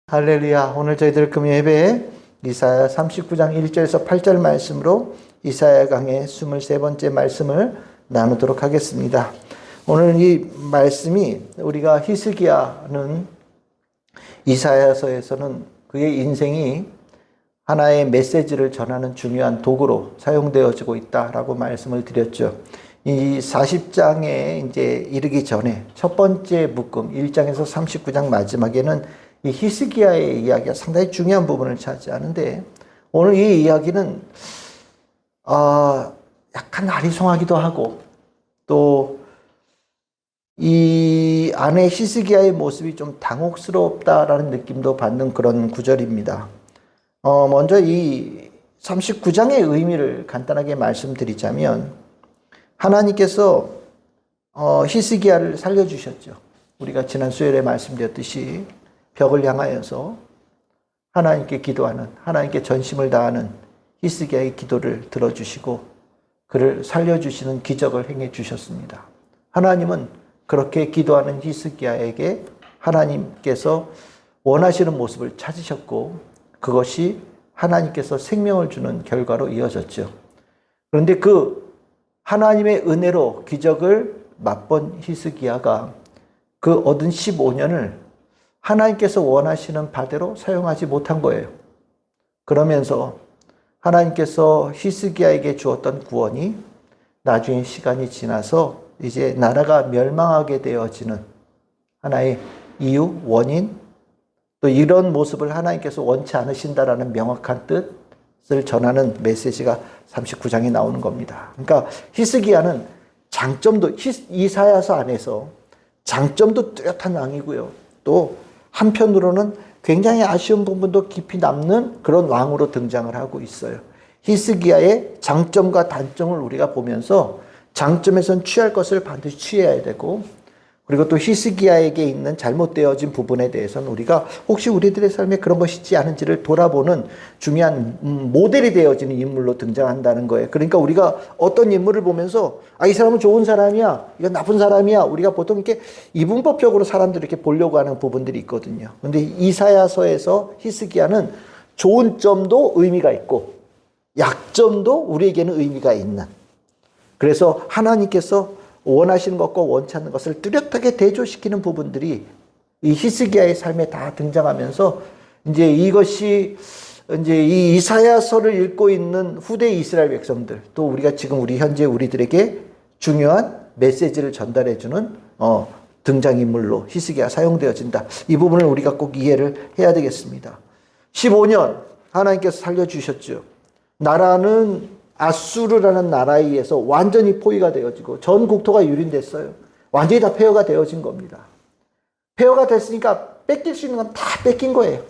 할렐루야. 오늘 저희들 금요 예배에 이사야 39장 1절에서 8절 말씀으로 이사야 강의 23번째 말씀을 나누도록 하겠습니다. 오늘 이 말씀이 우리가 히스기야는 이사야서에서는 그의 인생이 하나의 메시지를 전하는 중요한 도구로 사용되어지고 있다라고 말씀을 드렸죠. 이 40장에 이제 이르기 전에 첫 번째 묶음 1장에서 39장 마지막에는 이 히스기야의 이야기가 상당히 중요한 부분을 차지하는데 오늘 이 이야기는 약간 아리송하기도 하고 또 이 안에 히스기야의 모습이 좀 당혹스럽다라는 느낌도 받는 그런 구절입니다. 먼저 이 39장의 의미를 간단하게 말씀드리자면 하나님께서 히스기야를 살려주셨죠. 우리가 지난 수요일에 말씀드렸듯이 벽을 향하여서 하나님께 기도하는, 하나님께 전심을 다하는 히스기야의 기도를 들어주시고 그를 살려주시는 기적을 행해 주셨습니다. 하나님은 그렇게 기도하는 히스기야에게 하나님께서 원하시는 모습을 찾으셨고 그것이 하나님께서 생명을 주는 결과로 이어졌죠. 그런데 그 하나님의 은혜로 기적을 맛본 히스기야가 그 얻은 15년을 하나님께서 원하시는 바대로 사용하지 못한 거예요. 그러면서 하나님께서 히스기야에게 주었던 구원이 나중에 시간이 지나서 이제 나라가 멸망하게 되어지는 하나의 이유, 원인, 또 이런 모습을 하나님께서 원치 않으신다라는 명확한 뜻을 전하는 메시지가 39장에 나오는 겁니다. 그러니까 히스기야는 이사야서 안에서 장점도 뚜렷한 왕이고요. 또 한편으로는 굉장히 아쉬운 부분도 깊이 남는 그런 왕으로 등장을 하고 있어요. 히스기야의 장점과 단점을 우리가 보면서 장점에선 취할 것을 반드시 취해야 되고 그리고 또 히스기야에게 있는 잘못되어진 부분에 대해서는 우리가 혹시 우리들의 삶에 그런 것이 있지 않은지를 돌아보는 중요한 모델이 되어지는 인물로 등장한다는 거예요. 그러니까 우리가 어떤 인물을 보면서 이 사람은 좋은 사람이야, 이건 나쁜 사람이야, 우리가 보통 이렇게 이분법적으로 사람들을 이렇게 보려고 하는 부분들이 있거든요. 그런데 이사야서에서 히스기야는 좋은 점도 의미가 있고 약점도 우리에게는 의미가 있는, 그래서 하나님께서 원하시는 것과 원치 않는 것을 뚜렷하게 대조시키는 부분들이 이 히스기야의 삶에 다 등장하면서 이제 이것이 이제 이 이사야서를 읽고 있는 후대 이스라엘 백성들, 또 우리가 지금 현재 우리들에게 중요한 메시지를 전달해주는 등장인물로 히스기야가 사용되어진다. 이 부분을 우리가 꼭 이해를 해야 되겠습니다. 15년 하나님께서 살려주셨죠. 나라는 아수르라는 나라에 의해서 완전히 포위가 되어지고 전 국토가 유린됐어요. 완전히 다 폐허가 되어진 겁니다. 폐허가 됐으니까 뺏길 수 있는 건 다 뺏긴 거예요.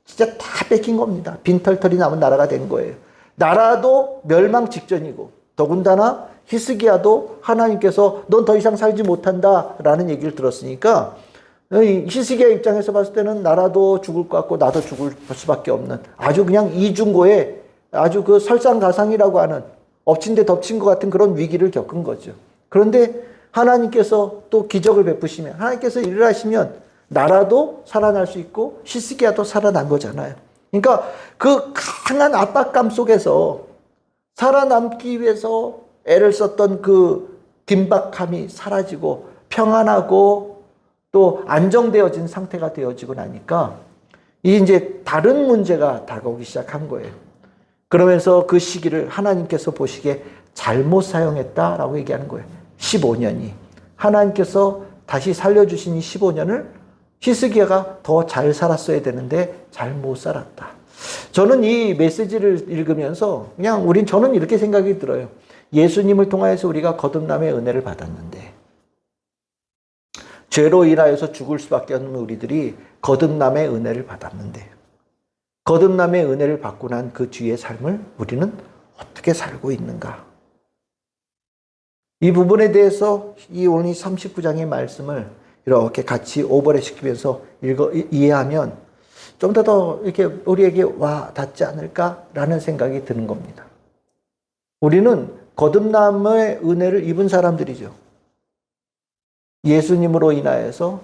진짜 다 뺏긴 겁니다. 빈털털이 남은 나라가 된 거예요. 나라도 멸망 직전이고 더군다나 히스기야도 하나님께서 넌 더 이상 살지 못한다라는 얘기를 들었으니까 히스기야 입장에서 봤을 때는 나라도 죽을 것 같고 나도 죽을 수밖에 없는 아주 그냥 이중고의 아주 그 설상가상이라고 하는 엎친 데 덮친 것 같은 그런 위기를 겪은 거죠. 그런데 하나님께서 또 기적을 베푸시면, 하나님께서 일을 하시면 나라도 살아날 수 있고 히스기야도 살아난 거잖아요. 그러니까 그 강한 압박감 속에서 살아남기 위해서 애를 썼던 그 긴박함이 사라지고 평안하고 또 안정되어진 상태가 되어지고 나니까 이제 다른 문제가 다가오기 시작한 거예요. 그러면서 그 시기를 하나님께서 보시기에 잘못 사용했다라고 얘기하는 거예요. 15년이. 하나님께서 다시 살려주신 이 15년을 히스기야가 더 잘 살았어야 되는데 잘못 살았다. 저는 이 메시지를 읽으면서 저는 이렇게 생각이 들어요. 예수님을 통하여서 우리가 거듭남의 은혜를 받았는데 죄로 인하여서 죽을 수밖에 없는 우리들이 거듭남의 은혜를 받았는데 거듭남의 은혜를 받고 난 그 뒤의 삶을 우리는 어떻게 살고 있는가? 이 부분에 대해서 이 오늘 39장의 말씀을 이렇게 같이 오버랩 시키면서 이해하면 좀 더 이렇게 우리에게 와 닿지 않을까라는 생각이 드는 겁니다. 우리는 거듭남의 은혜를 입은 사람들이죠. 예수님으로 인하여서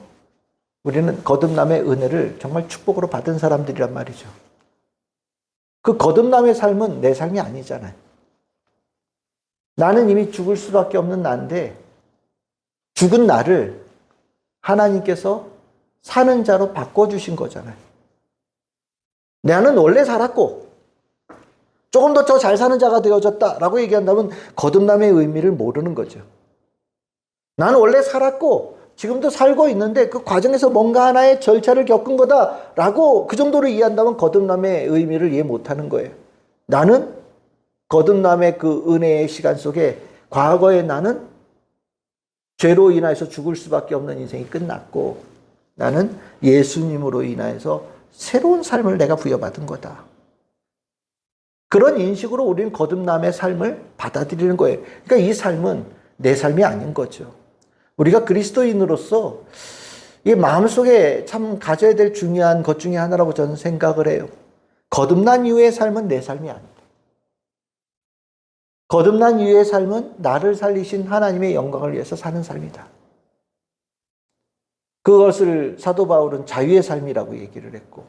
우리는 거듭남의 은혜를 정말 축복으로 받은 사람들이란 말이죠. 그 거듭남의 삶은 내 삶이 아니잖아요. 나는 이미 죽을 수밖에 없는 나인데 죽은 나를 하나님께서 사는 자로 바꿔주신 거잖아요. 나는 원래 살았고 조금 더 잘 사는 자가 되어졌다라고 얘기한다면 거듭남의 의미를 모르는 거죠. 나는 원래 살았고 지금도 살고 있는데 그 과정에서 뭔가 하나의 절차를 겪은 거다라고 그 정도로 이해한다면 거듭남의 의미를 이해 못하는 거예요. 나는 거듭남의 그 은혜의 시간 속에 과거의 나는 죄로 인해서 죽을 수밖에 없는 인생이 끝났고 나는 예수님으로 인해서 새로운 삶을 내가 부여받은 거다. 그런 인식으로 우리는 거듭남의 삶을 받아들이는 거예요. 그러니까 이 삶은 내 삶이 아닌 거죠. 우리가 그리스도인으로서 이 마음속에 참 가져야 될 중요한 것 중에 하나라고 저는 생각을 해요. 거듭난 이후의 삶은 내 삶이 아니다. 거듭난 이후의 삶은 나를 살리신 하나님의 영광을 위해서 사는 삶이다. 그것을 사도 바울은 자유의 삶이라고 얘기를 했고,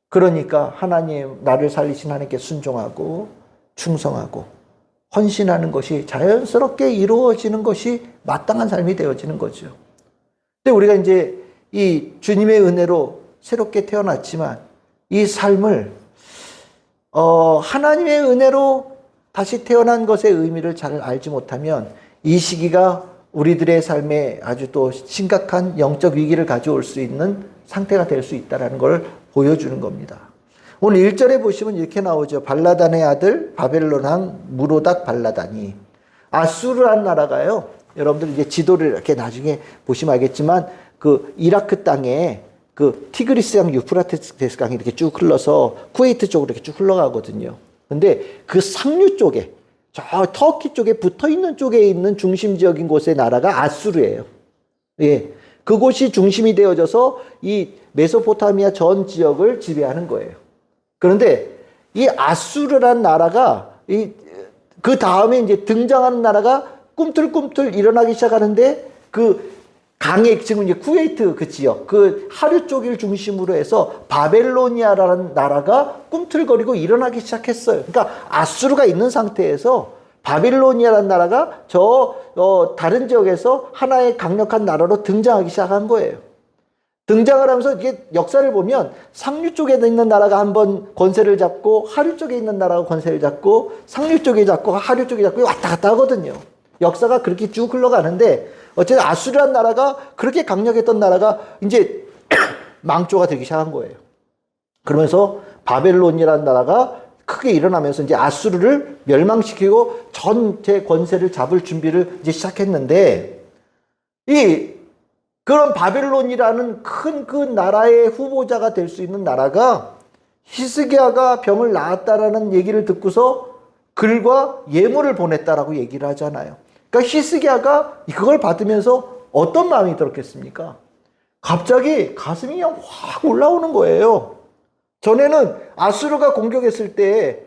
그러니까 하나님, 나를 살리신 하나님께 순종하고 충성하고 헌신하는 것이 자연스럽게 이루어지는 것이 마땅한 삶이 되어지는 거죠. 근데 우리가 이제 이 주님의 은혜로 새롭게 태어났지만 이 삶을 하나님의 은혜로 다시 태어난 것의 의미를 잘 알지 못하면 이 시기가 우리들의 삶에 아주 또 심각한 영적 위기를 가져올 수 있는 상태가 될 수 있다는 걸 보여주는 겁니다. 오늘 1절에 보시면 이렇게 나오죠. 발라단의 아들 바벨론 왕 무로닥 발라단이, 아수르라는 나라가요. 여러분들 이제 지도를 이렇게 나중에 보시면 알겠지만 그 이라크 땅에 그 티그리스강 유프라테스 강이 이렇게 쭉 흘러서 쿠웨이트 쪽으로 이렇게 쭉 흘러가거든요. 근데 그 상류 쪽에, 저 터키 쪽에 붙어 있는 쪽에 있는 중심 지역인 곳의 나라가 아수르예요. 예. 그곳이 중심이 되어져서 이 메소포타미아 전 지역을 지배하는 거예요. 그런데 이 아수르란 나라가 그 다음에 이제 등장하는 나라가 꿈틀꿈틀 일어나기 시작하는데 그 강에 지금 이제 쿠웨이트 그 지역, 그 하류 쪽을 중심으로 해서 바벨로니아라는 나라가 꿈틀거리고 일어나기 시작했어요. 그러니까 아수르가 있는 상태에서 바빌로니아라는 나라가 다른 지역에서 하나의 강력한 나라로 등장하기 시작한 거예요. 등장을 하면서 이게 역사를 보면 상류 쪽에 있는 나라가 한번 권세를 잡고 하류 쪽에 있는 나라가 권세를 잡고 상류 쪽에 잡고 하류 쪽에 잡고 왔다 갔다 하거든요. 역사가 그렇게 쭉 흘러가는데 어쨌든 아수르라는 나라가 그렇게 강력했던 나라가 이제 망조가 되기 시작한 거예요. 그러면서 바벨론이라는 나라가 크게 일어나면서 이제 아수르를 멸망시키고 전체 권세를 잡을 준비를 이제 시작했는데 그런 바벨론이라는 큰 그 나라의 후보자가 될 수 있는 나라가 히스기야가 병을 낳았다라는 얘기를 듣고서 글과 예물을 보냈다라고 얘기를 하잖아요. 그러니까 히스기야가 그걸 받으면서 어떤 마음이 들었겠습니까? 갑자기 가슴이 그냥 확 올라오는 거예요. 전에는 아수르가 공격했을 때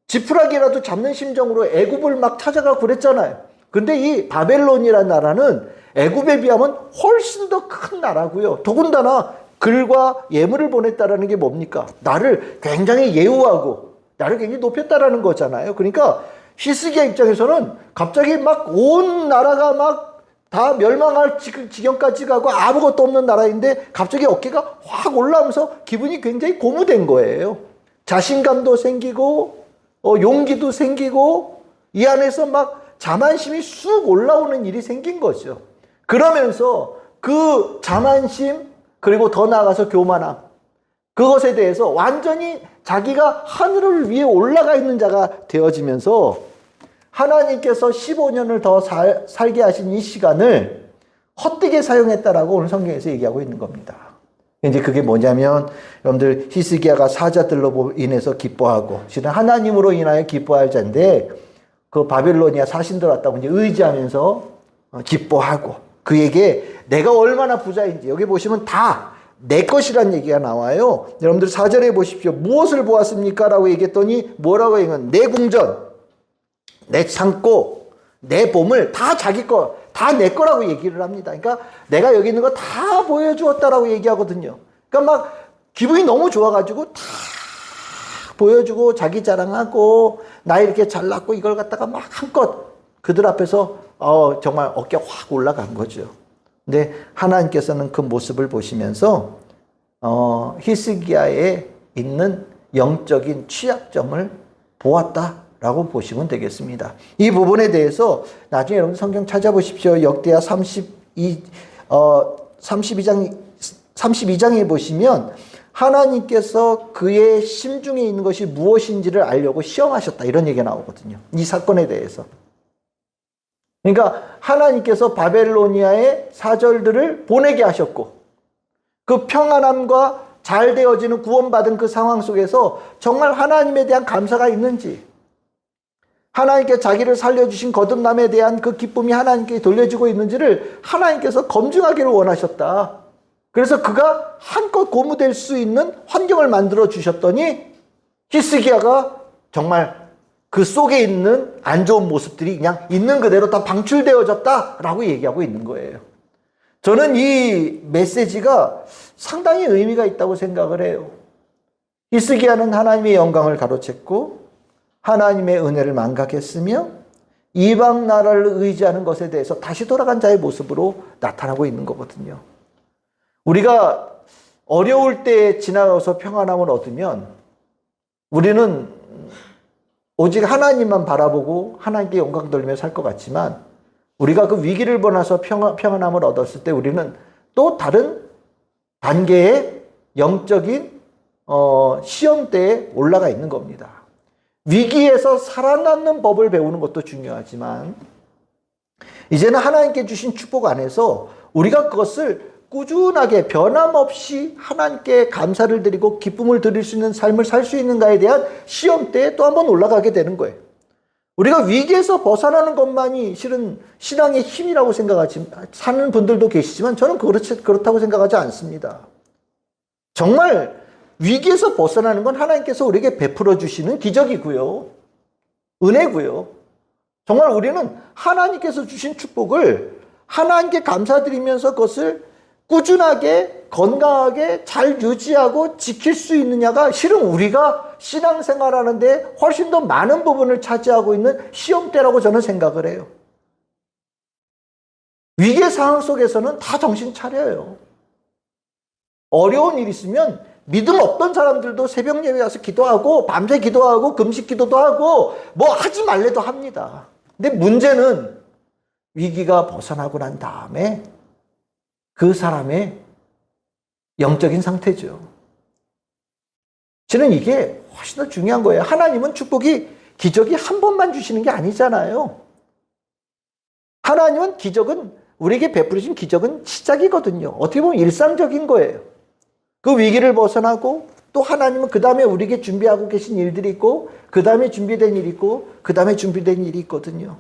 지푸라기라도 잡는 심정으로 애굽을 막 찾아가고 그랬잖아요. 근데 이 바벨론이라는 나라는 애굽에 비하면 훨씬 더 큰 나라고요. 더군다나 글과 예물을 보냈다라는 게 뭡니까? 나를 굉장히 예우하고 나를 굉장히 높였다라는 거잖아요. 그러니까 히스기야 입장에서는 갑자기 막 온 나라가 막 다 멸망할 지경까지 가고 아무것도 없는 나라인데 갑자기 어깨가 확 올라오면서 기분이 굉장히 고무된 거예요. 자신감도 생기고 용기도 생기고 이 안에서 막 자만심이 쑥 올라오는 일이 생긴 거죠. 그러면서 그 자만심 그리고 더 나아가서 교만함, 그것에 대해서 완전히 자기가 하늘을 위에 올라가 있는 자가 되어지면서 하나님께서 15년을 더 살게 하신 이 시간을 헛되게 사용했다라고 오늘 성경에서 얘기하고 있는 겁니다. 이제 그게 뭐냐면 여러분들 히스기야가 사자들로 인해서 기뻐하고 실은 하나님으로 인하여 기뻐할 자인데 그 바빌로니아 사신들 왔다고 이제 의지하면서 기뻐하고 그에게 내가 얼마나 부자인지 여기 보시면 다 내 것이란 얘기가 나와요. 여러분들 4절에 보십시오. 무엇을 보았습니까? 라고 얘기했더니 뭐라고 얘기하면 내 궁전, 내 창고, 내 보물 다 자기 거, 다 내 거라고 얘기를 합니다. 그러니까 내가 여기 있는 거 다 보여주었다라고 얘기하거든요. 그러니까 막 기분이 너무 좋아가지고 다 보여주고 자기 자랑하고 나 이렇게 잘났고 이걸 갖다가 막 한껏 그들 앞에서 정말 어깨가 확 올라간 거죠. 근데 하나님께서는 그 모습을 보시면서 히스기야에 있는 영적인 취약점을 보았다라고 보시면 되겠습니다. 이 부분에 대해서 나중에 여러분 성경 찾아보십시오. 역대하 32장에 보시면 하나님께서 그의 심중에 있는 것이 무엇인지를 알려고 시험하셨다 이런 얘기가 나오거든요. 이 사건에 대해서. 그러니까 하나님께서 바벨로니아의 사절들을 보내게 하셨고 그 평안함과 잘 되어지는 구원받은 그 상황 속에서 정말 하나님에 대한 감사가 있는지, 하나님께 자기를 살려주신 거듭남에 대한 그 기쁨이 하나님께 돌려지고 있는지를 하나님께서 검증하기를 원하셨다. 그래서 그가 한껏 고무될 수 있는 환경을 만들어 주셨더니 히스기야가 정말 그 속에 있는 안 좋은 모습들이 그냥 있는 그대로 다 방출되어졌다라고 얘기하고 있는 거예요. 저는 이 메시지가 상당히 의미가 있다고 생각을 해요. 히스기야는 하나님의 영광을 가로챘고 하나님의 은혜를 망각했으며 이방 나라를 의지하는 것에 대해서 다시 돌아간 자의 모습으로 나타나고 있는 거거든요. 우리가 어려울 때 지나가서 평안함을 얻으면 우리는 오직 하나님만 바라보고 하나님께 영광 돌리며 살 것 같지만 우리가 그 위기를 보나서 평안함을 얻었을 때 우리는 또 다른 단계의 영적인 시험대에 올라가 있는 겁니다. 위기에서 살아남는 법을 배우는 것도 중요하지만 이제는 하나님께 주신 축복 안에서 우리가 그것을 꾸준하게 변함없이 하나님께 감사를 드리고 기쁨을 드릴 수 있는 삶을 살 수 있는가에 대한 시험대에 또 한번 올라가게 되는 거예요. 우리가 위기에서 벗어나는 것만이 실은 신앙의 힘이라고 생각하지 사는 분들도 계시지만 저는 그렇다고 생각하지 않습니다. 정말 위기에서 벗어나는 건 하나님께서 우리에게 베풀어 주시는 기적이고요. 은혜고요. 정말 우리는 하나님께서 주신 축복을 하나님께 감사드리면서 그것을 꾸준하게 건강하게 잘 유지하고 지킬 수 있느냐가 실은 우리가 신앙생활하는데 훨씬 더 많은 부분을 차지하고 있는 시험대라고 저는 생각을 해요. 위기의 상황 속에서는 다 정신 차려요. 어려운 일 있으면 믿음 없던 사람들도 새벽 예배 와서 기도하고 밤새 기도하고 금식 기도도 하고 뭐 하지 말래도 합니다. 근데 문제는 위기가 벗어나고 난 다음에 그 사람의 영적인 상태죠. 저는 이게 훨씬 더 중요한 거예요. 하나님은 축복이 기적이 한 번만 주시는 게 아니잖아요. 하나님은 기적은 우리에게 베풀으신 기적은 시작이거든요. 어떻게 보면 일상적인 거예요. 그 위기를 벗어나고 또 하나님은 그 다음에 우리에게 준비하고 계신 일들이 있고 그 다음에 준비된 일이 있고 그 다음에 준비된 일이 있거든요.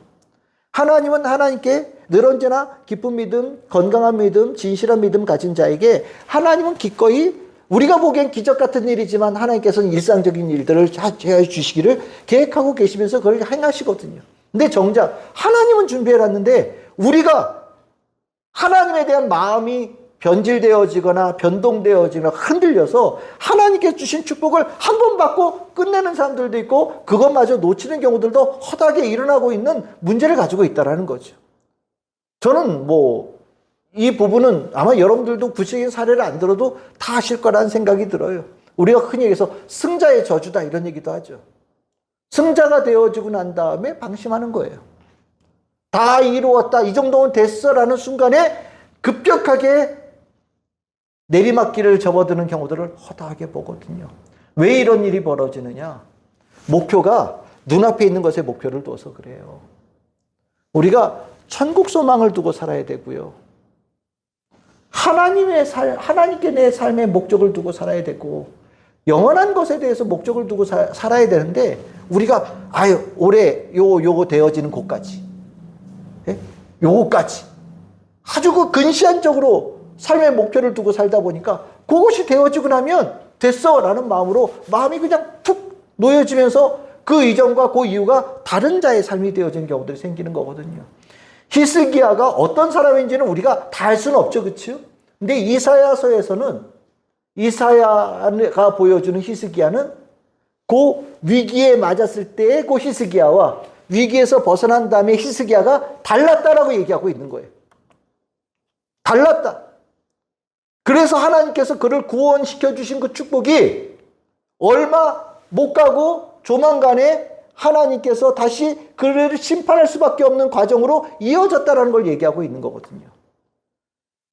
하나님은 하나님께 늘 언제나 기쁜 믿음, 건강한 믿음, 진실한 믿음 가진 자에게 하나님은 기꺼이 우리가 보기엔 기적 같은 일이지만 하나님께서는 일상적인 일들을 해 주시기를 계획하고 계시면서 그걸 행하시거든요. 근데 정작 하나님은 준비해놨는데 우리가 하나님에 대한 마음이 변질되어지거나 변동되어지거나 흔들려서 하나님께 주신 축복을 한 번 받고 끝내는 사람들도 있고 그것마저 놓치는 경우들도 허다하게 일어나고 있는 문제를 가지고 있다는 거죠. 저는 이 부분은 아마 여러분들도 구체적인 사례를 안 들어도 다 아실 거라는 생각이 들어요. 우리가 흔히 얘기해서 승자의 저주다 이런 얘기도 하죠. 승자가 되어지고 난 다음에 방심하는 거예요. 다 이루었다 이 정도면 됐어라는 순간에 급격하게 내리막길을 접어드는 경우들을 허다하게 보거든요. 왜 이런 일이 벌어지느냐? 목표가 눈앞에 있는 것에 목표를 둬서 그래요. 우리가 천국 소망을 두고 살아야 되고요. 하나님께 내 삶의 목적을 두고 살아야 되고 영원한 것에 대해서 목적을 두고 살아야 되는데 우리가 올해 요거 되어지는 곳까지 요거까지 아주 그 근시안적으로 삶의 목표를 두고 살다 보니까 그것이 되어지고 나면 됐어 라는 마음으로 마음이 그냥 툭 놓여지면서 그 이전과 그 이후가 다른 자의 삶이 되어진 경우들이 생기는 거거든요. 히스기야가 어떤 사람인지는 우리가 다 알 수는 없죠. 그렇죠? 근데 이사야서에서는 이사야가 보여주는 히스기야는 그 위기에 맞았을 때의 그 히스기야와 위기에서 벗어난 다음에 히스기야가 달랐다라고 얘기하고 있는 거예요. 달랐다. 그래서 하나님께서 그를 구원시켜 주신 그 축복이 얼마 못 가고 조만간에 하나님께서 다시 그를 심판할 수밖에 없는 과정으로 이어졌다는 걸 얘기하고 있는 거거든요.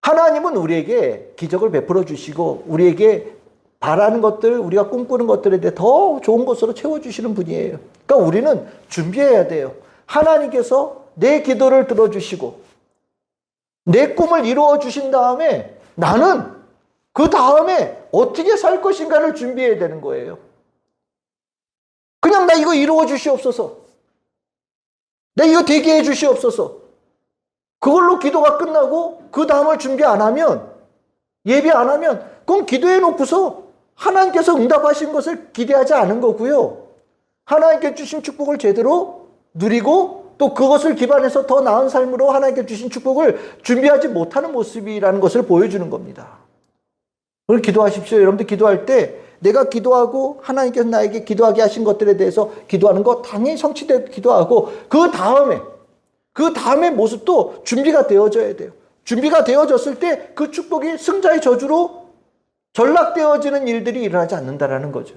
하나님은 우리에게 기적을 베풀어 주시고 우리에게 바라는 것들, 우리가 꿈꾸는 것들에 대해 더 좋은 것으로 채워주시는 분이에요. 그러니까 우리는 준비해야 돼요. 하나님께서 내 기도를 들어주시고 내 꿈을 이루어 주신 다음에 나는 그 다음에 어떻게 살 것인가를 준비해야 되는 거예요. 그냥 나 이거 이루어 주시옵소서. 나 이거 되게 해 주시옵소서. 그걸로 기도가 끝나고 그 다음을 준비 안 하면, 예배 안 하면 그건 기도해 놓고서 하나님께서 응답하신 것을 기대하지 않은 거고요. 하나님께 주신 축복을 제대로 누리고 또 그것을 기반해서 더 나은 삶으로 하나님께 주신 축복을 준비하지 못하는 모습이라는 것을 보여주는 겁니다. 오늘 기도하십시오. 여러분들 기도할 때 내가 기도하고 하나님께서 나에게 기도하게 하신 것들에 대해서 기도하는 거 당연히 성취되고 기도하고 그 다음에 모습도 준비가 되어져야 돼요. 준비가 되어졌을 때 그 축복이 승자의 저주로 전락되어지는 일들이 일어나지 않는다라는 거죠.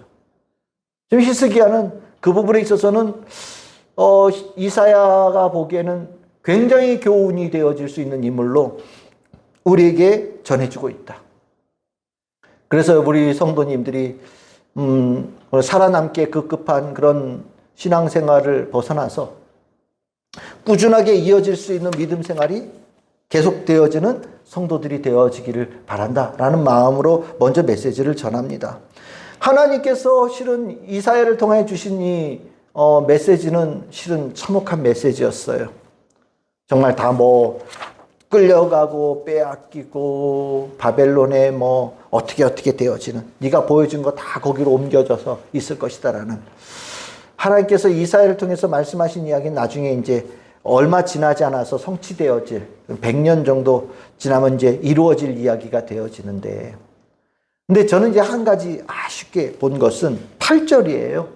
지금 히스기야는 그 부분에 있어서는 이사야가 보기에는 굉장히 교훈이 되어질 수 있는 인물로 우리에게 전해지고 있다. 그래서 우리 성도님들이 살아남기에 급급한 그런 신앙생활을 벗어나서 꾸준하게 이어질 수 있는 믿음 생활이 계속되어지는 성도들이 되어지기를 바란다라는 마음으로 먼저 메시지를 전합니다. 하나님께서 실은 이사야를 통해 주신 이 메시지는 실은 참혹한 메시지였어요. 정말 다 끌려가고 빼앗기고 바벨론에 어떻게 되어지는, 네가 보여준 거 다 거기로 옮겨져서 있을 것이다라는, 하나님께서 이사야를 통해서 말씀하신 이야기는 나중에 이제 얼마 지나지 않아서 성취되어질 100년 정도 지나면 이제 이루어질 이야기가 되어지는데, 근데 저는 이제 한 가지 아쉽게 본 것은 8절이에요.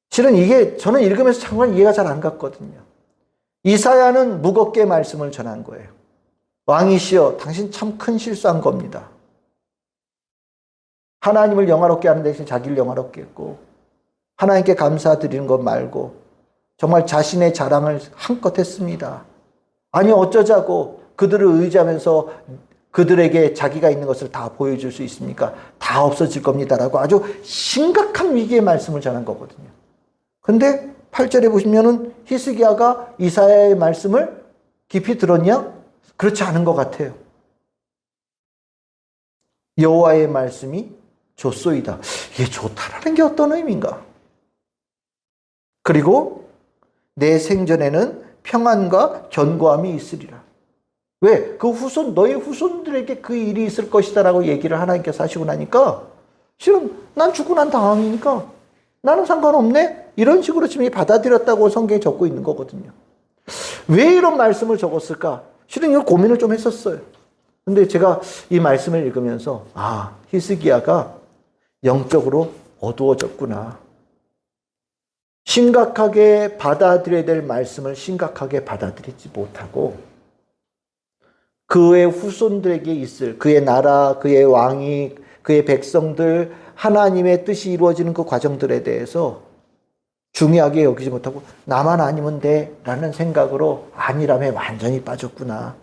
실은 이게 저는 읽으면서 정말 이해가 잘 안 갔거든요. 이사야는 무겁게 말씀을 전한 거예요. 왕이시여, 당신 참 큰 실수한 겁니다. 하나님을 영화롭게 하는 대신 자기를 영화롭게 했고, 하나님께 감사드리는 것 말고 정말 자신의 자랑을 한껏 했습니다. 아니 어쩌자고 그들을 의지하면서 그들에게 자기가 있는 것을 다 보여줄 수 있습니까? 다 없어질 겁니다라고 아주 심각한 위기의 말씀을 전한 거거든요. 근데 8절에 보시면은 히스기야가 이사야의 말씀을 깊이 들었냐? 그렇지 않은 것 같아요. 여호와의 말씀이 좋소이다. 이게 좋다라는 게 어떤 의미인가? 그리고 내 생전에는 평안과 견고함이 있으리라. 왜? 너희 후손들에게 그 일이 있을 것이다라고 얘기를 하나님께서 하시고 나니까, 실은 난 죽고 난 다음이니까 나는 상관없네? 이런 식으로 지금 받아들였다고 성경에 적고 있는 거거든요. 왜 이런 말씀을 적었을까? 실은 이걸 고민을 좀 했었어요. 근데 제가 이 말씀을 읽으면서, 히스기야가 영적으로 어두워졌구나. 심각하게 받아들여야 될 말씀을 심각하게 받아들이지 못하고, 그의 후손들에게 있을 그의 나라, 그의 왕이, 그의 백성들, 하나님의 뜻이 이루어지는 그 과정들에 대해서 중요하게 여기지 못하고 나만 아니면 돼 라는 생각으로 안일함에 완전히 빠졌구나.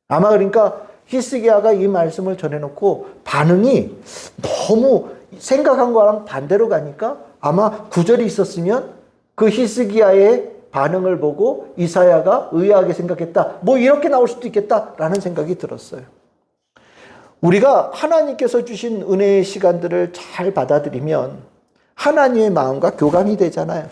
아마 그러니까 히스기야가 이 말씀을 전해놓고 반응이 너무 생각한 거랑 반대로 가니까 아마 구절이 있었으면 그 히스기야의 반응을 보고 이사야가 의아하게 생각했다. 이렇게 나올 수도 있겠다라는 생각이 들었어요. 우리가 하나님께서 주신 은혜의 시간들을 잘 받아들이면 하나님의 마음과 교감이 되잖아요.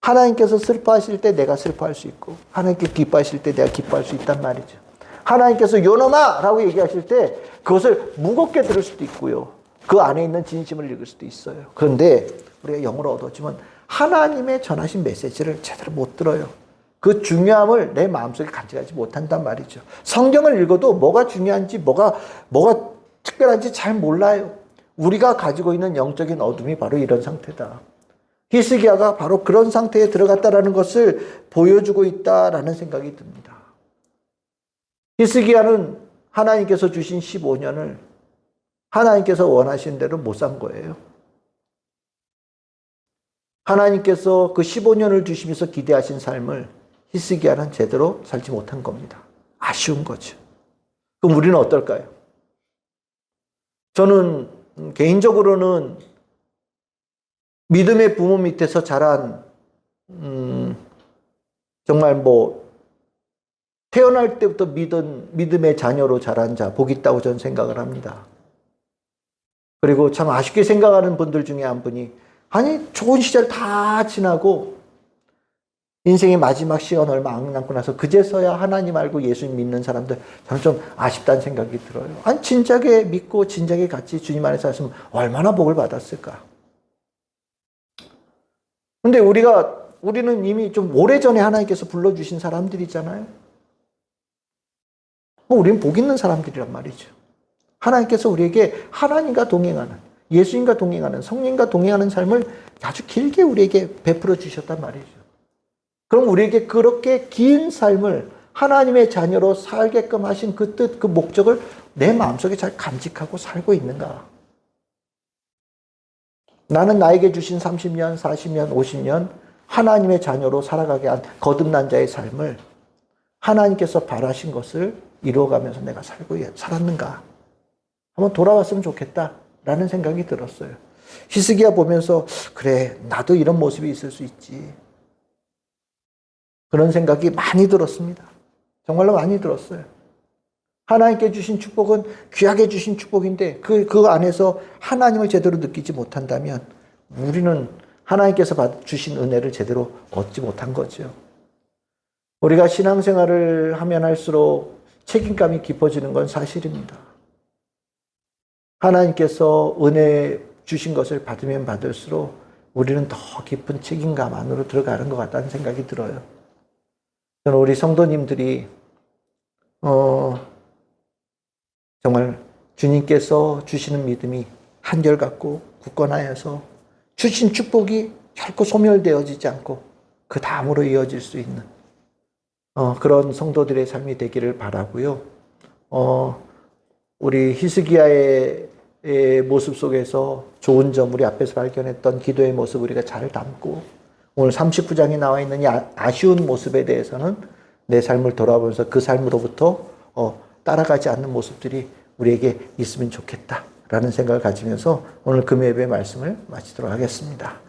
하나님께서 슬퍼하실 때 내가 슬퍼할 수 있고, 하나님께 기뻐하실 때 내가 기뻐할 수 있단 말이죠. 하나님께서 요놈아 라고 얘기하실 때 그것을 무겁게 들을 수도 있고요. 그 안에 있는 진심을 읽을 수도 있어요. 그런데 우리가 영으로 얻어지면 하나님의 전하신 메시지를 제대로 못 들어요. 그 중요함을 내 마음속에 간직하지 못한단 말이죠. 성경을 읽어도 뭐가 중요한지 뭐가 특별한지 잘 몰라요. 우리가 가지고 있는 영적인 어둠이 바로 이런 상태다. 히스기야가 바로 그런 상태에 들어갔다라는 것을 보여주고 있다라는 생각이 듭니다. 히스기야는 하나님께서 주신 15년을 하나님께서 원하신 대로 못 산 거예요. 하나님께서 그 15년을 주시면서 기대하신 삶을 히스기야는 제대로 살지 못한 겁니다. 아쉬운 거죠. 그럼 우리는 어떨까요? 저는 개인적으로는 믿음의 부모 밑에서 자란 정말 태어날 때부터 믿음의 자녀로 자란 자 복 있다고 저는 생각을 합니다. 그리고 참 아쉽게 생각하는 분들 중에 한 분이 아니 좋은 시절 다 지나고 인생의 마지막 시간 얼마 안 남고 나서 그제서야 하나님 알고 예수님 믿는 사람들 저는 좀 아쉽다는 생각이 들어요. 아니 진작에 믿고 진작에 같이 주님 안에 살았으면 얼마나 복을 받았을까. 근데 우리는 이미 좀 오래전에 하나님께서 불러주신 사람들이잖아요. 우리는 복 있는 사람들이란 말이죠. 하나님께서 우리에게 하나님과 동행하는, 예수님과 동행하는, 성령과 동행하는 삶을 아주 길게 우리에게 베풀어 주셨단 말이죠. 그럼 우리에게 그렇게 긴 삶을 하나님의 자녀로 살게끔 하신 그 뜻, 그 목적을 내 마음속에 잘 간직하고 살고 있는가? 나는 나에게 주신 30년, 40년, 50년 하나님의 자녀로 살아가게 한 거듭난 자의 삶을 하나님께서 바라신 것을 이루어가면서 내가 살았는가? 한번 돌아왔으면 좋겠다라는 생각이 들었어요. 히스기야 보면서 그래 나도 이런 모습이 있을 수 있지. 그런 생각이 많이 들었습니다. 정말로 많이 들었어요. 하나님께 주신 축복은 귀하게 주신 축복인데 그 안에서 하나님을 제대로 느끼지 못한다면 우리는 하나님께서 주신 은혜를 제대로 얻지 못한 거죠. 우리가 신앙생활을 하면 할수록 책임감이 깊어지는 건 사실입니다. 하나님께서 은혜 주신 것을 받으면 받을수록 우리는 더 깊은 책임감 안으로 들어가는 것 같다는 생각이 들어요. 저는 우리 성도님들이 정말 주님께서 주시는 믿음이 한결같고 굳건하여서 주신 축복이 결코 소멸되어지지 않고 그 다음으로 이어질 수 있는 그런 성도들의 삶이 되기를 바라고요. 우리 히스기야의 모습 속에서 좋은 점 우리 앞에서 발견했던 기도의 모습 우리가 잘 담고 오늘 39장에 나와 있는 이 아쉬운 모습에 대해서는 내 삶을 돌아보면서 그 삶으로부터 따라가지 않는 모습들이 우리에게 있으면 좋겠다라는 생각을 가지면서 오늘 금요 예배 말씀을 마치도록 하겠습니다.